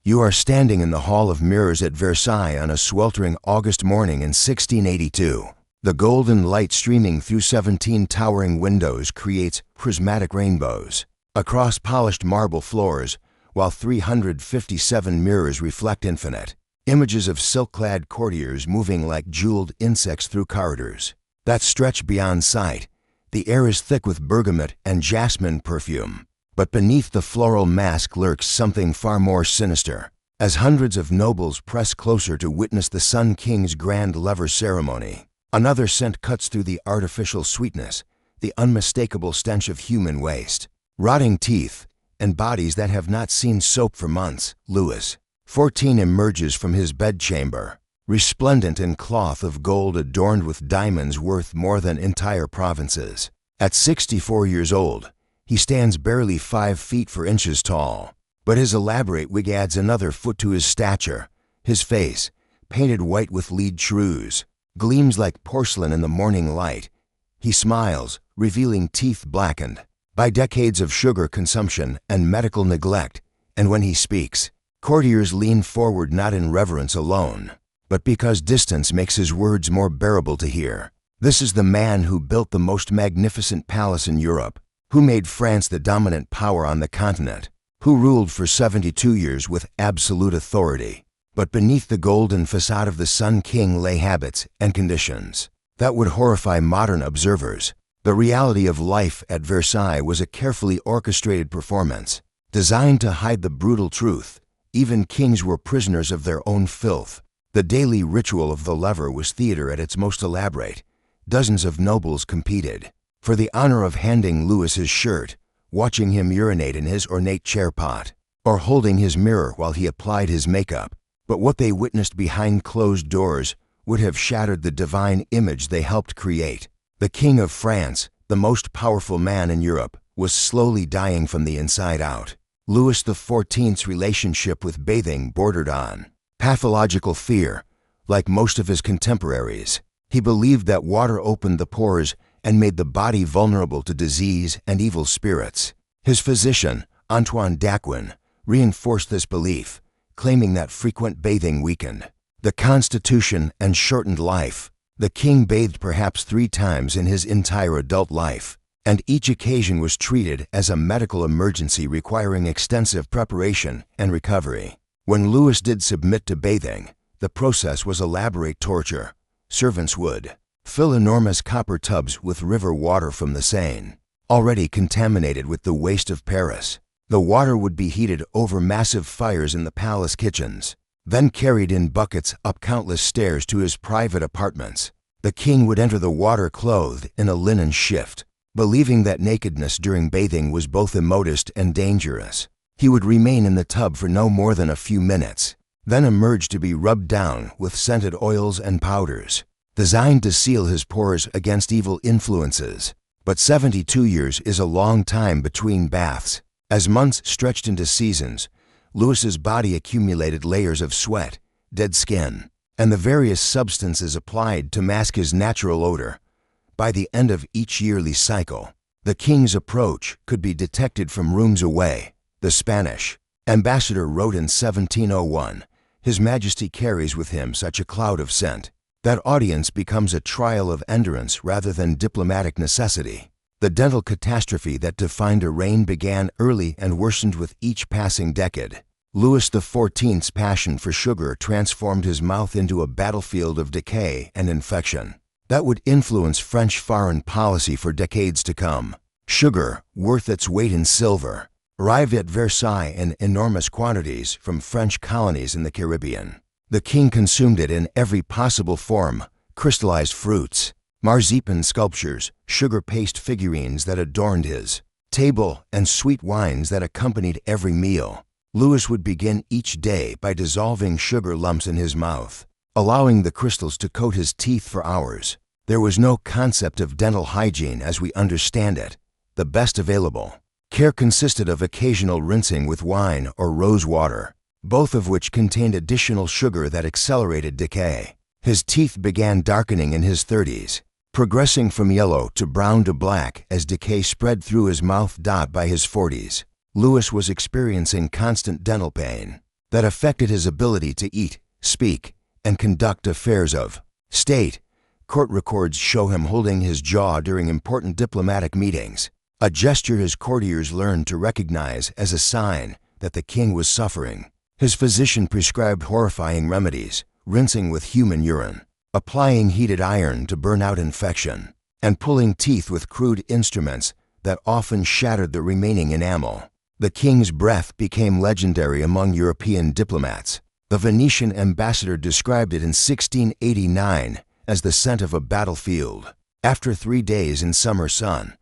You are standing in the Hall of Mirrors at Versailles on a sweltering August morning in 1682. The golden light streaming through 17 towering windows creates prismatic rainbows across polished marble floors, while 357 mirrors reflect infinite images of silk-clad courtiers moving like jeweled insects through corridors that stretch beyond sight. The air is thick with bergamot and jasmine perfume, but beneath the floral mask lurks something far more sinister. As hundreds of nobles press closer to witness the Sun King's grand lever ceremony, another scent cuts through the artificial sweetness, the unmistakable stench of human waste, rotting teeth, and bodies that have not seen soap for months. Louis XIV emerges from his bedchamber, resplendent in cloth of gold adorned with diamonds worth more than entire provinces. At 64 years old, he stands barely 5 feet 4 inches tall, but his elaborate wig adds another foot to his stature. His face, painted white with lead shrews, gleams like porcelain in the morning light. He smiles, revealing teeth blackened by decades of sugar consumption and medical neglect, and when he speaks, courtiers lean forward not in reverence alone, but because distance makes his words more bearable to hear. This is the man who built the most magnificent palace in Europe, who made France the dominant power on the continent, who ruled for 72 years with absolute authority. But beneath the golden facade of the Sun King lay habits and conditions that would horrify modern observers. The reality of life at Versailles was a carefully orchestrated performance, designed to hide the brutal truth. Even kings were prisoners of their own filth. The daily ritual of the lever was theater at its most elaborate. Dozens of nobles competed for the honor of handing Louis his shirt, watching him urinate in his ornate chair pot, or holding his mirror while he applied his makeup. But what they witnessed behind closed doors would have shattered the divine image they helped create. The King of France, the most powerful man in Europe, was slowly dying from the inside out. Louis XIV's relationship with bathing bordered on pathological fear. Like most of his contemporaries, he believed that water opened the pores and made the body vulnerable to disease and evil spirits. His physician, Antoine d'Aquin, reinforced this belief, claiming that frequent bathing weakened the constitution and shortened life. The king bathed perhaps 3 times in his entire adult life, and each occasion was treated as a medical emergency requiring extensive preparation and recovery. When Louis did submit to bathing, the process was elaborate torture. Servants would fill enormous copper tubs with river water from the Seine, already contaminated with the waste of Paris. The water would be heated over massive fires in the palace kitchens, then carried in buckets up countless stairs to his private apartments. The king would enter the water clothed in a linen shift, believing that nakedness during bathing was both immodest and dangerous. He would remain in the tub for no more than a few minutes, then emerge to be rubbed down with scented oils and powders, designed to seal his pores against evil influences. But 72 years is a long time between baths. As months stretched into seasons, Louis's body accumulated layers of sweat, dead skin, and the various substances applied to mask his natural odor. By the end of each yearly cycle, the king's approach could be detected from rooms away. The Spanish ambassador wrote in 1701, "His Majesty carries with him such a cloud of scent that audience becomes a trial of endurance rather than diplomatic necessity." The dental catastrophe that defined a reign began early and worsened with each passing decade. Louis XIV's passion for sugar transformed his mouth into a battlefield of decay and infection that would influence French foreign policy for decades to come. Sugar, worth its weight in silver, arrived at Versailles in enormous quantities from French colonies in the Caribbean. The king consumed it in every possible form: crystallized fruits, marzipan sculptures, sugar paste figurines that adorned his table, and sweet wines that accompanied every meal. Louis would begin each day by dissolving sugar lumps in his mouth, allowing the crystals to coat his teeth for hours. There was no concept of dental hygiene as we understand it. The best available care consisted of occasional rinsing with wine or rose water, both of which contained additional sugar that accelerated decay. His teeth began darkening in his 30s, progressing from yellow to brown to black as decay spread through his mouth. By his 40s, Louis was experiencing constant dental pain. that affected his ability to eat, speak, and conduct affairs of state. Court records show him holding his jaw during important diplomatic meetings, a gesture his courtiers learned to recognize as a sign that the king was suffering. His physician prescribed horrifying remedies, rinsing with human urine, applying heated iron to burn out infection, and pulling teeth with crude instruments that often shattered the remaining enamel. The king's breath became legendary among European diplomats. The Venetian ambassador described it in 1689 as the scent of a battlefield. After 3 days in summer sun,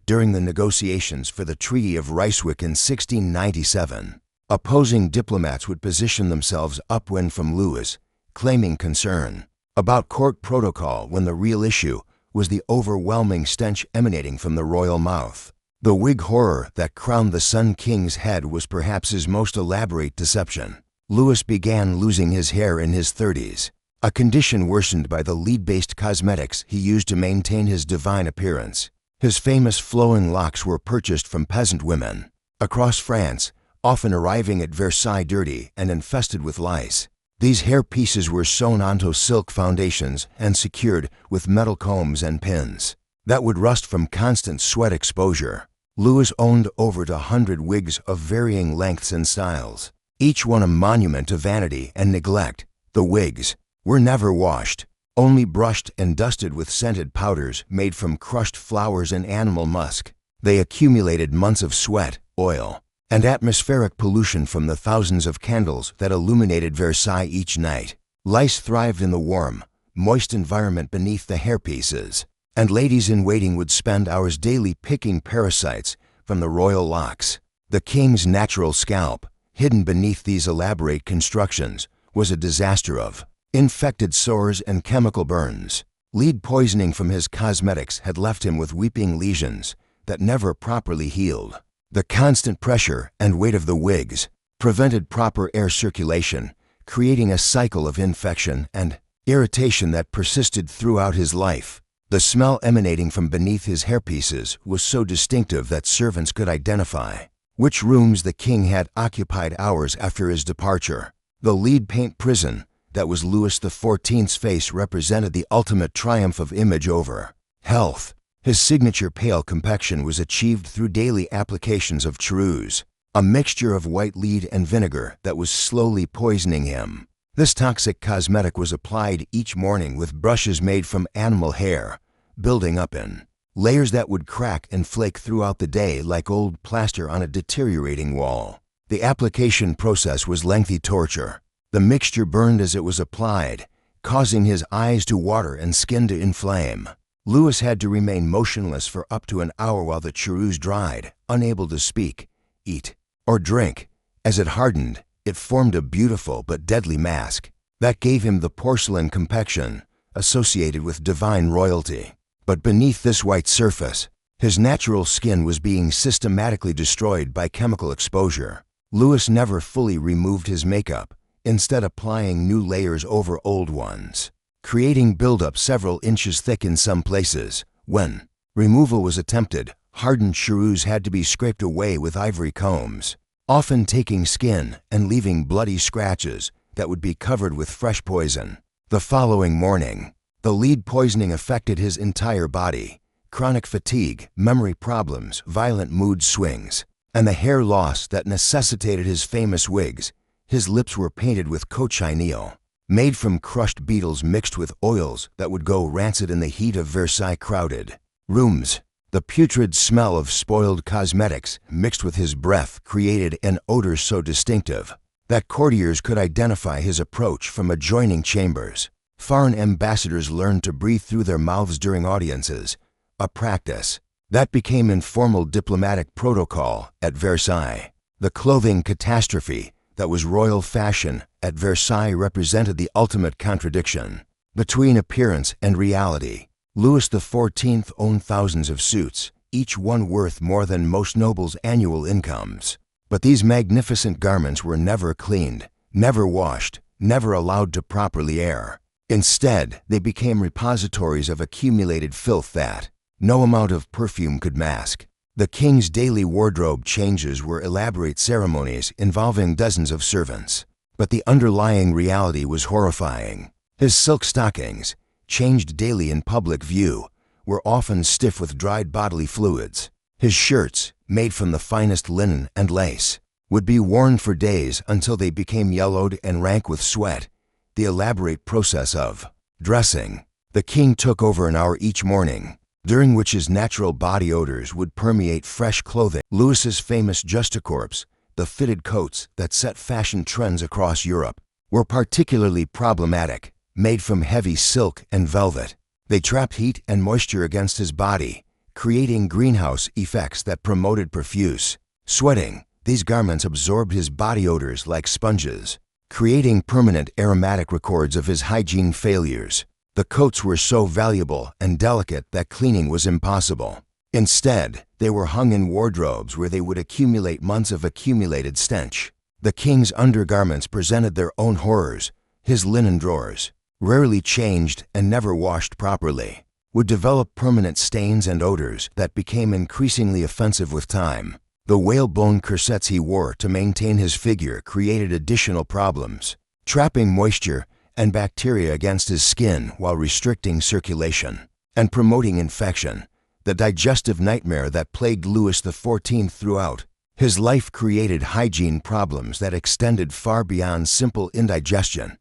during the negotiations for the Treaty of Ryswick in 1697, opposing diplomats would position themselves upwind from Louis, claiming concern about court protocol when the real issue was the overwhelming stench emanating from the royal mouth. The wig horror that crowned the Sun King's head was perhaps his most elaborate deception. Louis began losing his hair in his 30s, a condition worsened by the lead-based cosmetics he used to maintain his divine appearance. His famous flowing locks were purchased from peasant women across France, often arriving at Versailles dirty and infested with lice. These hair pieces were sewn onto silk foundations and secured with metal combs and pins that would rust from constant sweat exposure. Louis owned over 100 wigs of varying lengths and styles, each one a monument to vanity and neglect. The wigs were never washed, only brushed and dusted with scented powders made from crushed flowers and animal musk. They accumulated months of sweat, oil, and atmospheric pollution from the thousands of candles that illuminated Versailles each night. Lice thrived in the warm, moist environment beneath the hairpieces, and ladies-in-waiting would spend hours daily picking parasites from the royal locks. The king's natural scalp, hidden beneath these elaborate constructions, was a disaster of infected sores and chemical burns. Lead poisoning from his cosmetics had left him with weeping lesions that never properly healed. The constant pressure and weight of the wigs prevented proper air circulation, creating a cycle of infection and irritation that persisted throughout his life. The smell emanating from beneath his hairpieces was so distinctive that servants could identify which rooms the king had occupied hours after his departure. The lead paint prison that was Louis XIV's face represented the ultimate triumph of image over health. His signature pale complexion was achieved through daily applications of cherouse, a mixture of white lead and vinegar that was slowly poisoning him. This toxic cosmetic was applied each morning with brushes made from animal hair, building up in layers that would crack and flake throughout the day like old plaster on a deteriorating wall. The application process was lengthy torture. The mixture burned as it was applied, causing his eyes to water and skin to inflame. Louis had to remain motionless for up to an hour while the cherouse dried, unable to speak, eat, or drink. As it hardened, it formed a beautiful but deadly mask that gave him the porcelain complexion associated with divine royalty. But beneath this white surface, his natural skin was being systematically destroyed by chemical exposure. Louis never fully removed his makeup, instead applying new layers over old ones, creating buildup several inches thick in some places. When removal was attempted, hardened cherouse had to be scraped away with ivory combs, often taking skin and leaving bloody scratches that would be covered with fresh poison. The following morning, the lead poisoning affected his entire body. Chronic fatigue, memory problems, violent mood swings, and the hair loss that necessitated his famous wigs. His lips were painted with cochineal, made from crushed beetles mixed with oils that would go rancid in the heat of Versailles crowded rooms. The putrid smell of spoiled cosmetics mixed with his breath created an odor so distinctive that courtiers could identify his approach from adjoining chambers. Foreign ambassadors learned to breathe through their mouths during audiences, a practice that became informal diplomatic protocol at Versailles. The clothing catastrophe that was royal fashion at Versailles represented the ultimate contradiction between appearance and reality. Louis XIV owned thousands of suits, each one worth more than most nobles' annual incomes. But these magnificent garments were never cleaned, never washed, never allowed to properly air. Instead, they became repositories of accumulated filth that no amount of perfume could mask. The king's daily wardrobe changes were elaborate ceremonies involving dozens of servants, But the underlying reality was horrifying. His silk stockings, changed daily in public view, were often stiff with dried bodily fluids. His shirts, made from the finest linen and lace, would be worn for days until they became yellowed and rank with sweat. The elaborate process of dressing. The king took over an hour each morning, during which his natural body odors would permeate fresh clothing. Louis's famous justacorps, the fitted coats that set fashion trends across Europe, were particularly problematic, made from heavy silk and velvet. They trapped heat and moisture against his body, creating greenhouse effects that promoted profuse sweating. These garments absorbed his body odors like sponges, creating permanent aromatic records of his hygiene failures. The coats were so valuable and delicate that cleaning was impossible. Instead, they were hung in wardrobes where they would accumulate months of accumulated stench. The king's undergarments presented their own horrors. His linen drawers, rarely changed and never washed properly, would develop permanent stains and odors that became increasingly offensive with time. The whalebone corsets he wore to maintain his figure created additional problems, trapping moisture and bacteria against his skin while restricting circulation and promoting infection. The digestive nightmare that plagued Louis XIV throughout his life created hygiene problems that extended far beyond simple indigestion.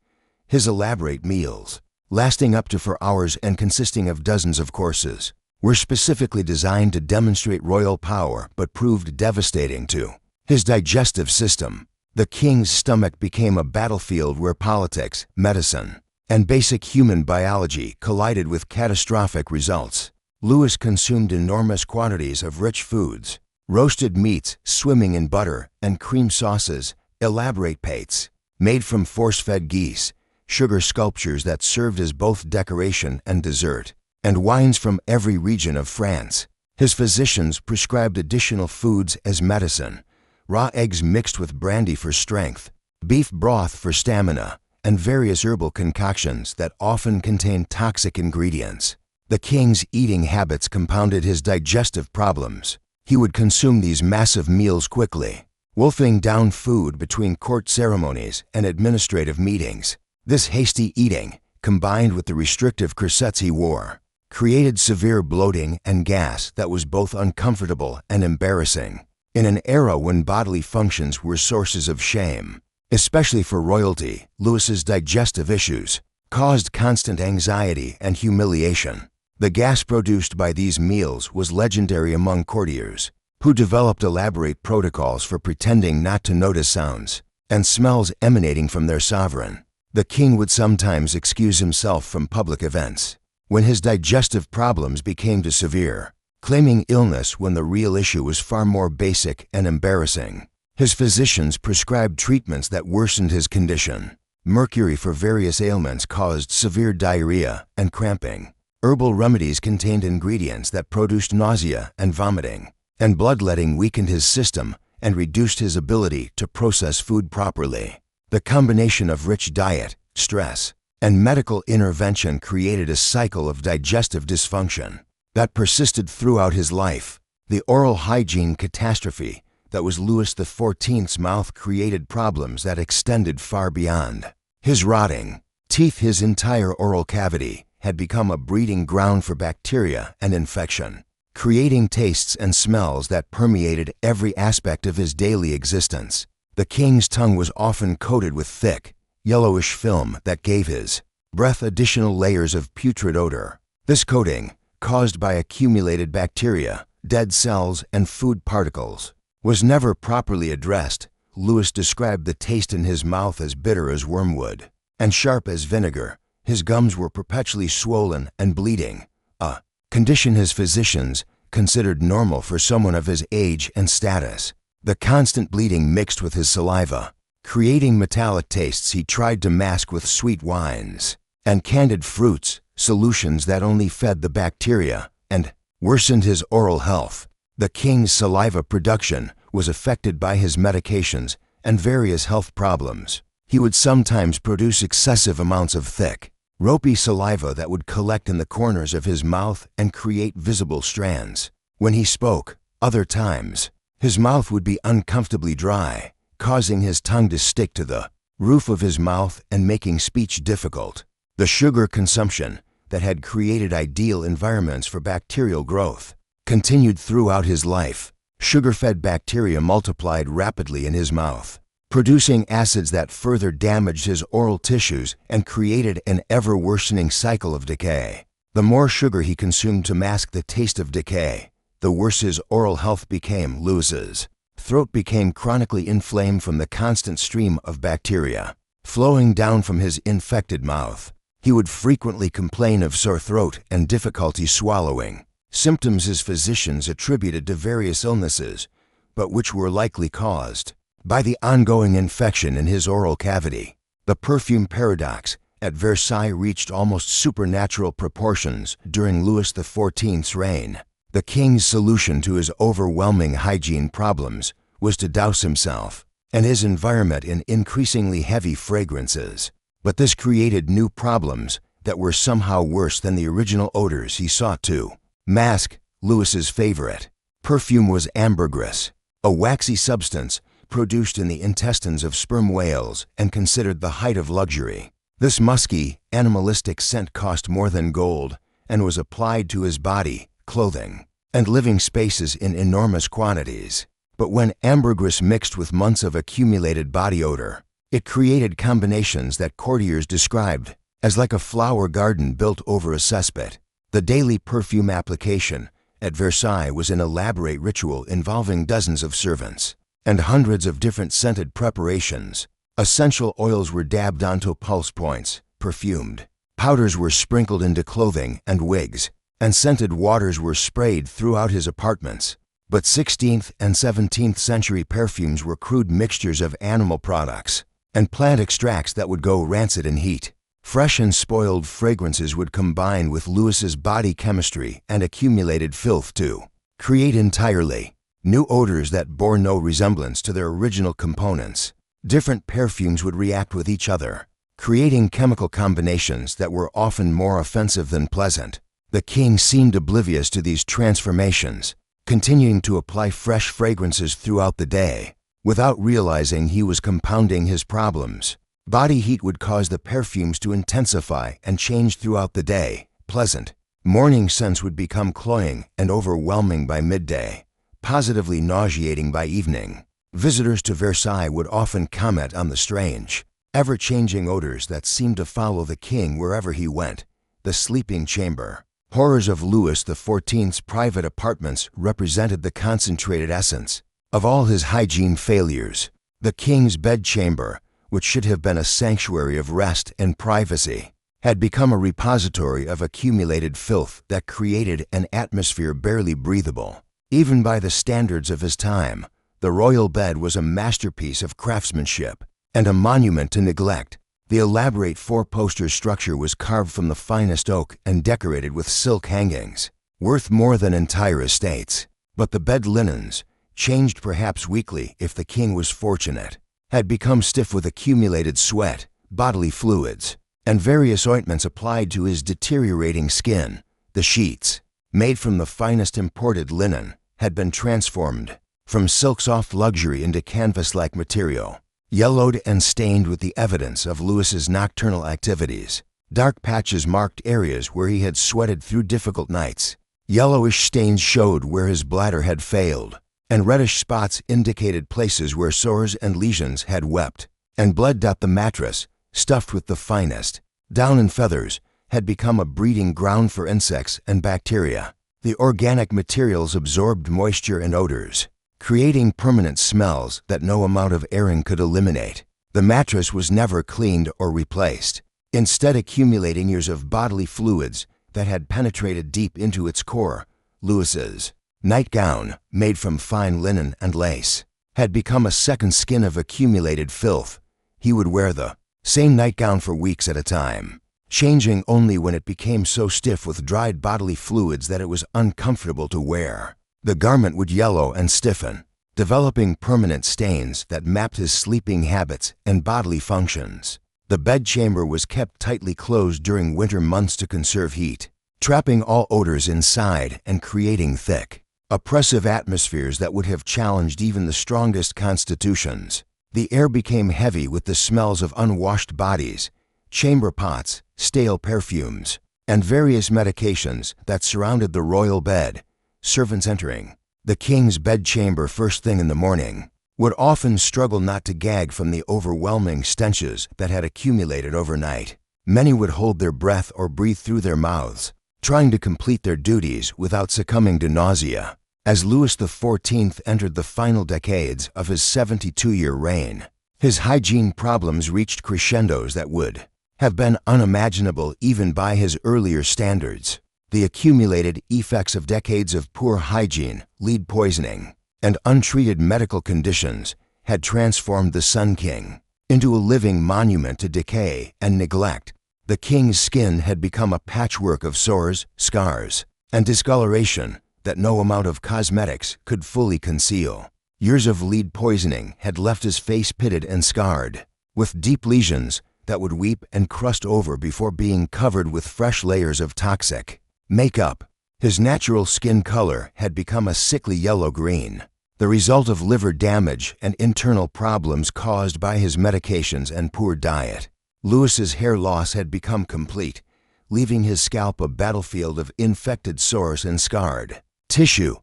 His elaborate meals, lasting up to 4 hours and consisting of dozens of courses, were specifically designed to demonstrate royal power but proved devastating to his digestive system. The king's stomach became a battlefield where politics, medicine, and basic human biology collided with catastrophic results. Louis consumed enormous quantities of rich foods, roasted meats swimming in butter and cream sauces, elaborate pates made from force-fed geese, sugar sculptures that served as both decoration and dessert, and wines from every region of France. His physicians prescribed additional foods as medicine: raw eggs mixed with brandy for strength, beef broth for stamina, and various herbal concoctions that often contained toxic ingredients. The king's eating habits compounded his digestive problems. He would consume these massive meals quickly, wolfing down food between court ceremonies and administrative meetings. This hasty eating, combined with the restrictive corsets he wore, created severe bloating and gas that was both uncomfortable and embarrassing. In an era when bodily functions were sources of shame, especially for royalty, Louis's digestive issues caused constant anxiety and humiliation. The gas produced by these meals was legendary among courtiers, who developed elaborate protocols for pretending not to notice sounds and smells emanating from their sovereign. The king would sometimes excuse himself from public events when his digestive problems became too severe, claiming illness when the real issue was far more basic and embarrassing. His physicians prescribed treatments that worsened his condition. Mercury for various ailments caused severe diarrhea and cramping. Herbal remedies contained ingredients that produced nausea and vomiting, and bloodletting weakened his system and reduced his ability to process food properly. The combination of rich diet, stress, and medical intervention created a cycle of digestive dysfunction that persisted throughout his life. The oral hygiene catastrophe that was Louis XIV's mouth created problems that extended far beyond his rotting teeth. His entire oral cavity had become a breeding ground for bacteria and infection, creating tastes and smells that permeated every aspect of his daily existence. The king's tongue was often coated with thick, yellowish film that gave his breath additional layers of putrid odor. This coating, caused by accumulated bacteria, dead cells, and food particles, was never properly addressed. Louis described the taste in his mouth as bitter as wormwood and sharp as vinegar. His gums were perpetually swollen and bleeding, a condition his physicians considered normal for someone of his age and status. The constant bleeding mixed with his saliva, creating metallic tastes he tried to mask with sweet wines and candied fruits, solutions that only fed the bacteria and worsened his oral health. The king's saliva production was affected by his medications and various health problems. He would sometimes produce excessive amounts of thick, ropey saliva that would collect in the corners of his mouth and create visible strands when he spoke. Other times, his mouth would be uncomfortably dry, causing his tongue to stick to the roof of his mouth and making speech difficult. The sugar consumption, that had created ideal environments for bacterial growth, continued throughout his life. Sugar-fed bacteria multiplied rapidly in his mouth, producing acids that further damaged his oral tissues and created an ever-worsening cycle of decay. The more sugar he consumed to mask the taste of decay, the worse his oral health became. Louis's throat became chronically inflamed from the constant stream of bacteria flowing down from his infected mouth. He would frequently complain of sore throat and difficulty swallowing, symptoms his physicians attributed to various illnesses, but which were likely caused by the ongoing infection in his oral cavity. The perfume paradox at Versailles reached almost supernatural proportions during Louis XIV's reign. The king's solution to his overwhelming hygiene problems was to douse himself and his environment in increasingly heavy fragrances. But this created new problems that were somehow worse than the original odors he sought to mask. Louis's favorite perfume was ambergris, a waxy substance produced in the intestines of sperm whales and considered the height of luxury. This musky, animalistic scent cost more than gold and was applied to his body, clothing, and living spaces in enormous quantities. But when ambergris mixed with months of accumulated body odor, it created combinations that courtiers described as like a flower garden built over a cesspit. The daily perfume application at Versailles was an elaborate ritual involving dozens of servants and hundreds of different scented preparations. Essential oils were dabbed onto pulse points, perfumed. Powders were sprinkled into clothing and wigs, and scented waters were sprayed throughout his apartments. But 16th and 17th century perfumes were crude mixtures of animal products and plant extracts that would go rancid in heat. Fresh and spoiled fragrances would combine with Louis's body chemistry and accumulated filth to create entirely new odors that bore no resemblance to their original components. Different perfumes would react with each other, creating chemical combinations that were often more offensive than pleasant. The king seemed oblivious to these transformations, continuing to apply fresh fragrances throughout the day, without realizing he was compounding his problems. Body heat would cause the perfumes to intensify and change throughout the day. Pleasant morning scents would become cloying and overwhelming by midday, positively nauseating by evening. Visitors to Versailles would often comment on the strange, ever-changing odors that seemed to follow the king wherever he went. The sleeping chamber. Horrors of Louis XIV's private apartments represented the concentrated essence of all his hygiene failures. The king's bedchamber, which should have been a sanctuary of rest and privacy, had become a repository of accumulated filth that created an atmosphere barely breathable. Even by the standards of his time, the royal bed was a masterpiece of craftsmanship and a monument to neglect. The elaborate four-poster structure was carved from the finest oak and decorated with silk hangings, worth more than entire estates. But the bed linens, changed perhaps weekly if the king was fortunate, had become stiff with accumulated sweat, bodily fluids, and various ointments applied to his deteriorating skin. The sheets, made from the finest imported linen, had been transformed from silk-soft luxury into canvas-like material, yellowed and stained with the evidence of Louis's nocturnal activities. Dark patches marked areas where he had sweated through difficult nights. Yellowish stains showed where his bladder had failed, and reddish spots indicated places where sores and lesions had wept. And blood. The mattress, stuffed with the finest down and feathers, had become a breeding ground for insects and bacteria. The organic materials absorbed moisture and odors, creating permanent smells that no amount of airing could eliminate. The mattress was never cleaned or replaced, instead accumulating years of bodily fluids that had penetrated deep into its core. Louis's nightgown, made from fine linen and lace, had become a second skin of accumulated filth. He would wear the same nightgown for weeks at a time, changing only when it became so stiff with dried bodily fluids that it was uncomfortable to wear. The garment would yellow and stiffen, developing permanent stains that mapped his sleeping habits and bodily functions. The bedchamber was kept tightly closed during winter months to conserve heat, trapping all odors inside and creating thick, oppressive atmospheres that would have challenged even the strongest constitutions. The air became heavy with the smells of unwashed bodies, chamber pots, stale perfumes, and various medications that surrounded the royal bed. Servants entering the king's bedchamber first thing in the morning would often struggle not to gag from the overwhelming stenches that had accumulated overnight. Many would hold their breath or breathe through their mouths, trying to complete their duties without succumbing to nausea. As Louis XIV entered the final decades of his 72-year reign, his hygiene problems reached crescendos that would have been unimaginable even by his earlier standards. The accumulated effects of decades of poor hygiene, lead poisoning, and untreated medical conditions had transformed the Sun King into a living monument to decay and neglect. The king's skin had become a patchwork of sores, scars, and discoloration that no amount of cosmetics could fully conceal. Years of lead poisoning had left his face pitted and scarred, with deep lesions that would weep and crust over before being covered with fresh layers of toxic makeup. His natural skin color had become a sickly yellow-green, the result of liver damage and internal problems caused by his medications and poor diet. Louis's hair loss had become complete, leaving his scalp a battlefield of infected sores and scarred tissue.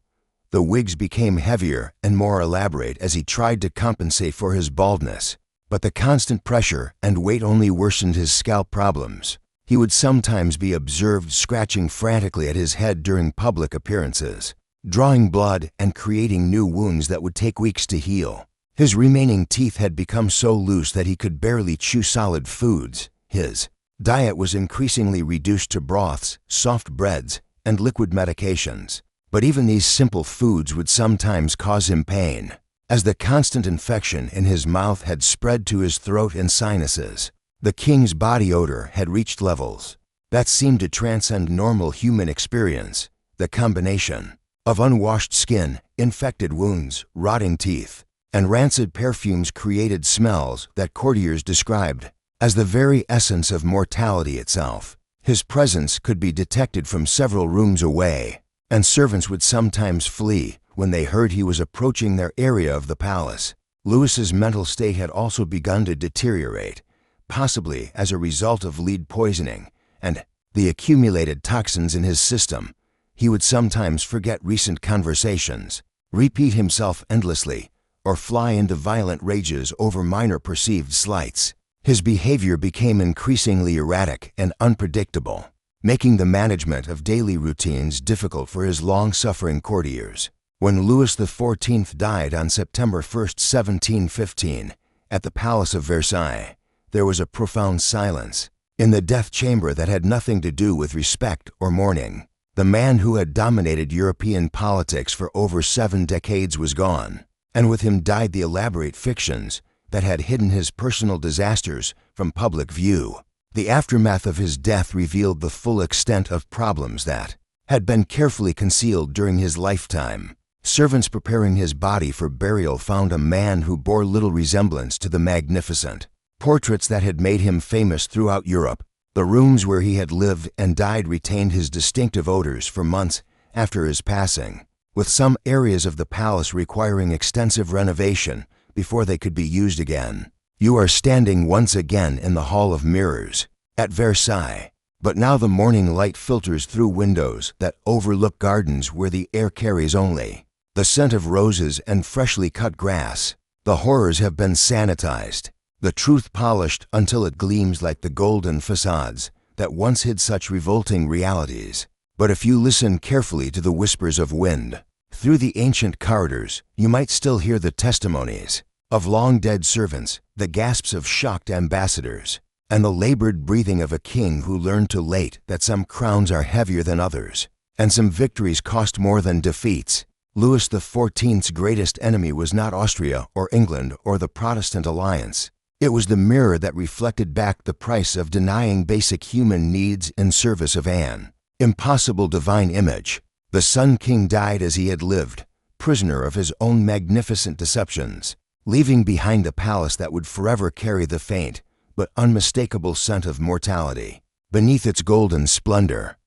The wigs became heavier and more elaborate as he tried to compensate for his baldness, but the constant pressure and weight only worsened his scalp problems. He would sometimes be observed scratching frantically at his head during public appearances, drawing blood and creating new wounds that would take weeks to heal. His remaining teeth had become so loose that he could barely chew solid foods. His diet was increasingly reduced to broths, soft breads, and liquid medications. But even these simple foods would sometimes cause him pain, as the constant infection in his mouth had spread to his throat and sinuses. The king's body odor had reached levels that seemed to transcend normal human experience. The combination of unwashed skin, infected wounds, rotting teeth, and rancid perfumes created smells that courtiers described as the very essence of mortality itself. His presence could be detected from several rooms away, and servants would sometimes flee when they heard he was approaching their area of the palace. Louis's mental state had also begun to deteriorate, possibly as a result of lead poisoning and the accumulated toxins in his system. He would sometimes forget recent conversations, repeat himself endlessly, or fly into violent rages over minor perceived slights. His behavior became increasingly erratic and unpredictable, making the management of daily routines difficult for his long-suffering courtiers. When Louis XIV died on September 1, 1715, at the Palace of Versailles, there was a profound silence. In the death chamber that had nothing to do with respect or mourning, the man who had dominated European politics for over 7 decades was gone, and with him died the elaborate fictions that had hidden his personal disasters from public view. The aftermath of his death revealed the full extent of problems that had been carefully concealed during his lifetime. Servants preparing his body for burial found a man who bore little resemblance to the magnificent portraits that had made him famous throughout Europe. The rooms where he had lived and died retained his distinctive odors for months after his passing, with some areas of the palace requiring extensive renovation before they could be used again. You are standing once again in the Hall of Mirrors at Versailles, but now the morning light filters through windows that overlook gardens where the air carries only the scent of roses and freshly cut grass. The horrors have been sanitized, the truth polished until it gleams like the golden facades that once hid such revolting realities. But if you listen carefully to the whispers of wind through the ancient corridors, you might still hear the testimonies of long-dead servants, the gasps of shocked ambassadors, and the labored breathing of a king who learned too late that some crowns are heavier than others, and some victories cost more than defeats. Louis XIV's greatest enemy was not Austria or England or the Protestant alliance. It was the mirror that reflected back the price of denying basic human needs in service of an impossible divine image. The Sun King died as he had lived, prisoner of his own magnificent deceptions, leaving behind a palace that would forever carry the faint but unmistakable scent of mortality. Beneath its golden splendor,